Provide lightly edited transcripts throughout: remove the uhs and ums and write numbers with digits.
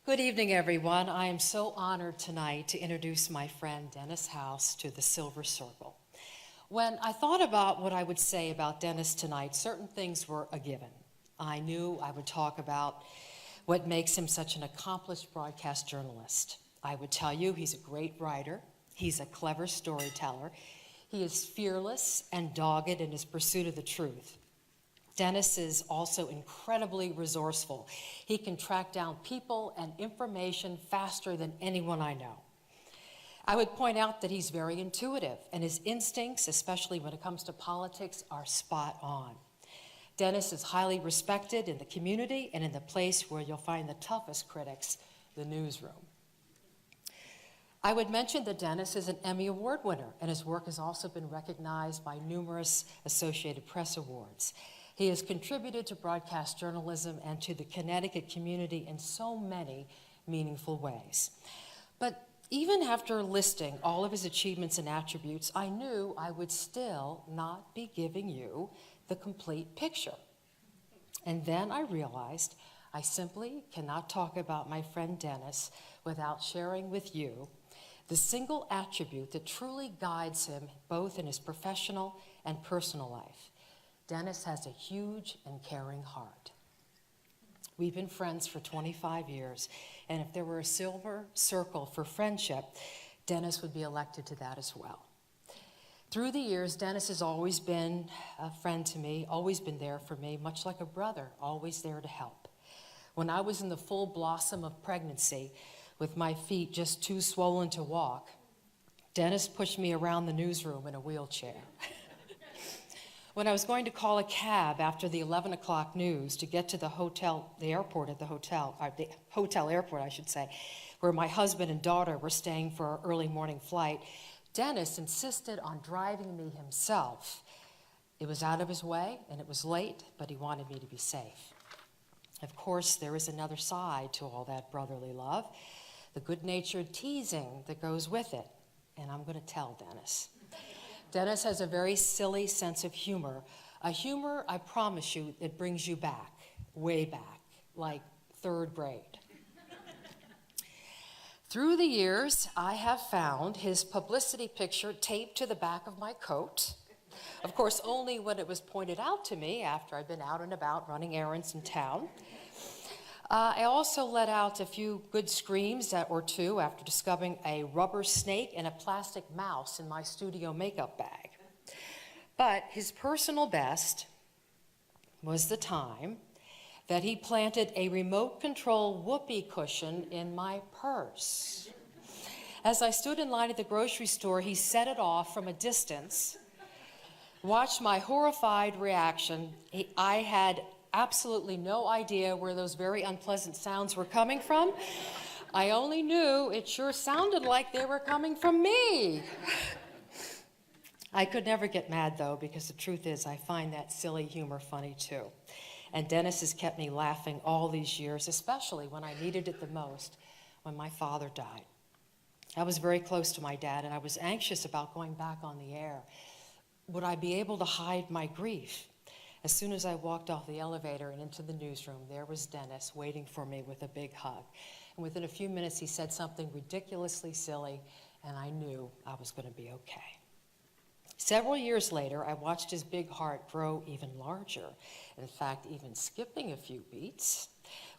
Good evening, everyone. I am so honored tonight to introduce my friend Dennis House to the Silver Circle. When I thought about what I would say about Dennis tonight, certain things were a given. I knew I would talk about what makes him such an accomplished broadcast journalist. I would tell you he's a great writer, he's a clever storyteller, he is fearless and dogged in his pursuit of the truth. Dennis is also incredibly resourceful. He can track down people and information faster than anyone I know. I would point out that he's very intuitive, and his instincts, especially when it comes to politics, are spot on. Dennis is highly respected in the community and in the place where you'll find the toughest critics, the newsroom. I would mention that Dennis is an Emmy Award winner, and his work has also been recognized by numerous Associated Press awards. He has contributed to broadcast journalism and to the Connecticut community in so many meaningful ways. But even after listing all of his achievements and attributes, I knew I would still not be giving you the complete picture. And then I realized I simply cannot talk about my friend Dennis without sharing with you the single attribute that truly guides him both in his professional and personal life. Dennis has a huge and caring heart. We've been friends for 25 years, and if there were a silver circle for friendship, Dennis would be elected to that as well. Through the years, Dennis has always been a friend to me, always been there for me, much like a brother, always there to help. When I was in the full blossom of pregnancy, with my feet just too swollen to walk, Dennis pushed me around the newsroom in a wheelchair. When I was going to call a cab after the 11 o'clock news to get to the hotel airport, I should say, where my husband and daughter were staying for our early morning flight, Dennis insisted on driving me himself. It was out of his way and it was late, but he wanted me to be safe. Of course, there is another side to all that brotherly love, the good-natured teasing that goes with it, and I'm going to tell Dennis. Dennis has a very silly sense of humor, a humor, I promise you, that brings you back, way back, like third grade. Through the years, I have found his publicity picture taped to the back of my coat, of course, only when it was pointed out to me after I'd been out and about running errands in town. I also let out a few good screams or two after discovering a rubber snake and a plastic mouse in my studio makeup bag. But his personal best was the time that he planted a remote control whoopee cushion in my purse. As I stood in line at the grocery store, he set it off from a distance, watched my horrified reaction. I had absolutely no idea where those very unpleasant sounds were coming from. I only knew it sure sounded like they were coming from me. I could never get mad, though, because the truth is I find that silly humor funny, too. And Dennis has kept me laughing all these years, especially when I needed it the most, when my father died. I was very close to my dad, and I was anxious about going back on the air. Would I be able to hide my grief? As soon as I walked off the elevator and into the newsroom, there was Dennis waiting for me with a big hug. And within a few minutes, he said something ridiculously silly, and I knew I was going to be okay. Several years later, I watched his big heart grow even larger, in fact, even skipping a few beats,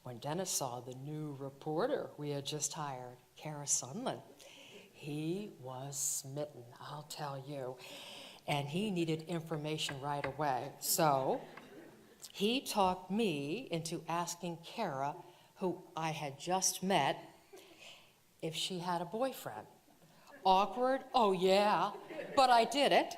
when Dennis saw the new reporter we had just hired, Kara Sunland. He was smitten, I'll tell you. And he needed information right away. So he talked me into asking Kara, who I had just met, if she had a boyfriend. Awkward? Oh yeah, but I did it.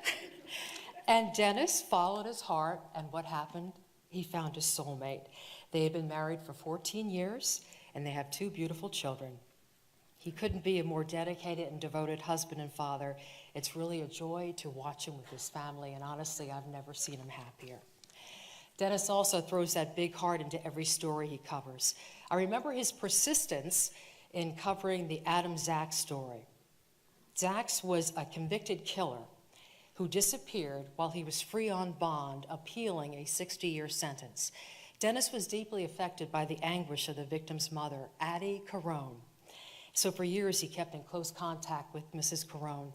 And Dennis followed his heart, and what happened? He found his soulmate. They had been married for 14 years, and they have 2 beautiful children. He couldn't be a more dedicated and devoted husband and father. It's really a joy to watch him with his family, and honestly, I've never seen him happier. Dennis also throws that big heart into every story he covers. I remember his persistence in covering the Adam Zaks story. Zaks was a convicted killer who disappeared while he was free on bond, appealing a 60-year sentence. Dennis was deeply affected by the anguish of the victim's mother, Addie Carone. So for years, he kept in close contact with Mrs. Carone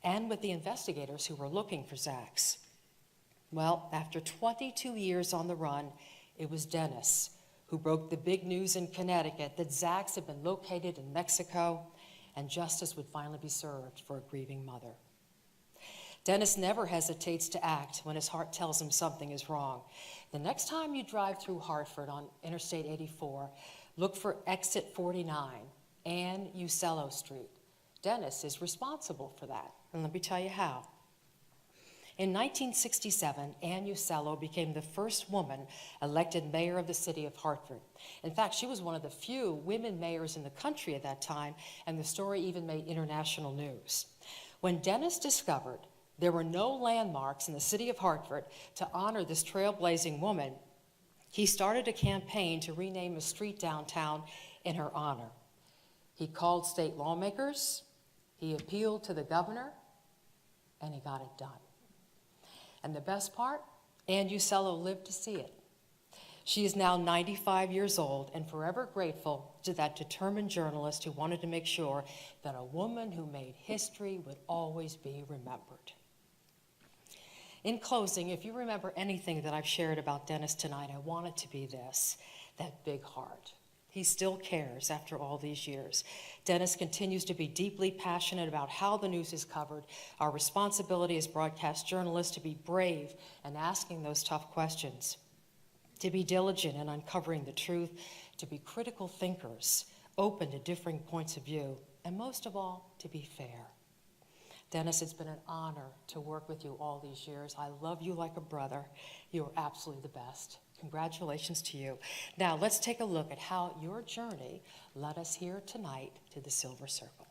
and with the investigators who were looking for Zach's. Well, after 22 years on the run, it was Dennis who broke the big news in Connecticut that Zach's had been located in Mexico and justice would finally be served for a grieving mother. Dennis never hesitates to act when his heart tells him something is wrong. The next time you drive through Hartford on Interstate 84, look for exit 49, Ann Uccello Street. Dennis is responsible for that, and let me tell you how. In 1967, Ann Uccello became the first woman elected mayor of the city of Hartford. In fact, she was one of the few women mayors in the country at that time, and the story even made international news. When Dennis discovered there were no landmarks in the city of Hartford to honor this trailblazing woman, he started a campaign to rename a street downtown in her honor. He called state lawmakers, he appealed to the governor, and he got it done. And the best part, Ann Uccello lived to see it. She is now 95 years old and forever grateful to that determined journalist who wanted to make sure that a woman who made history would always be remembered. In closing, if you remember anything that I've shared about Dennis tonight, I want it to be this, that big heart. He still cares after all these years. Dennis continues to be deeply passionate about how the news is covered. Our responsibility as broadcast journalists to be brave and asking those tough questions, to be diligent in uncovering the truth, to be critical thinkers, open to differing points of view, and most of all, to be fair. Dennis, it's been an honor to work with you all these years. I love you like a brother. You are absolutely the best. Congratulations to you. Now, let's take a look at how your journey led us here tonight to the Silver Circle.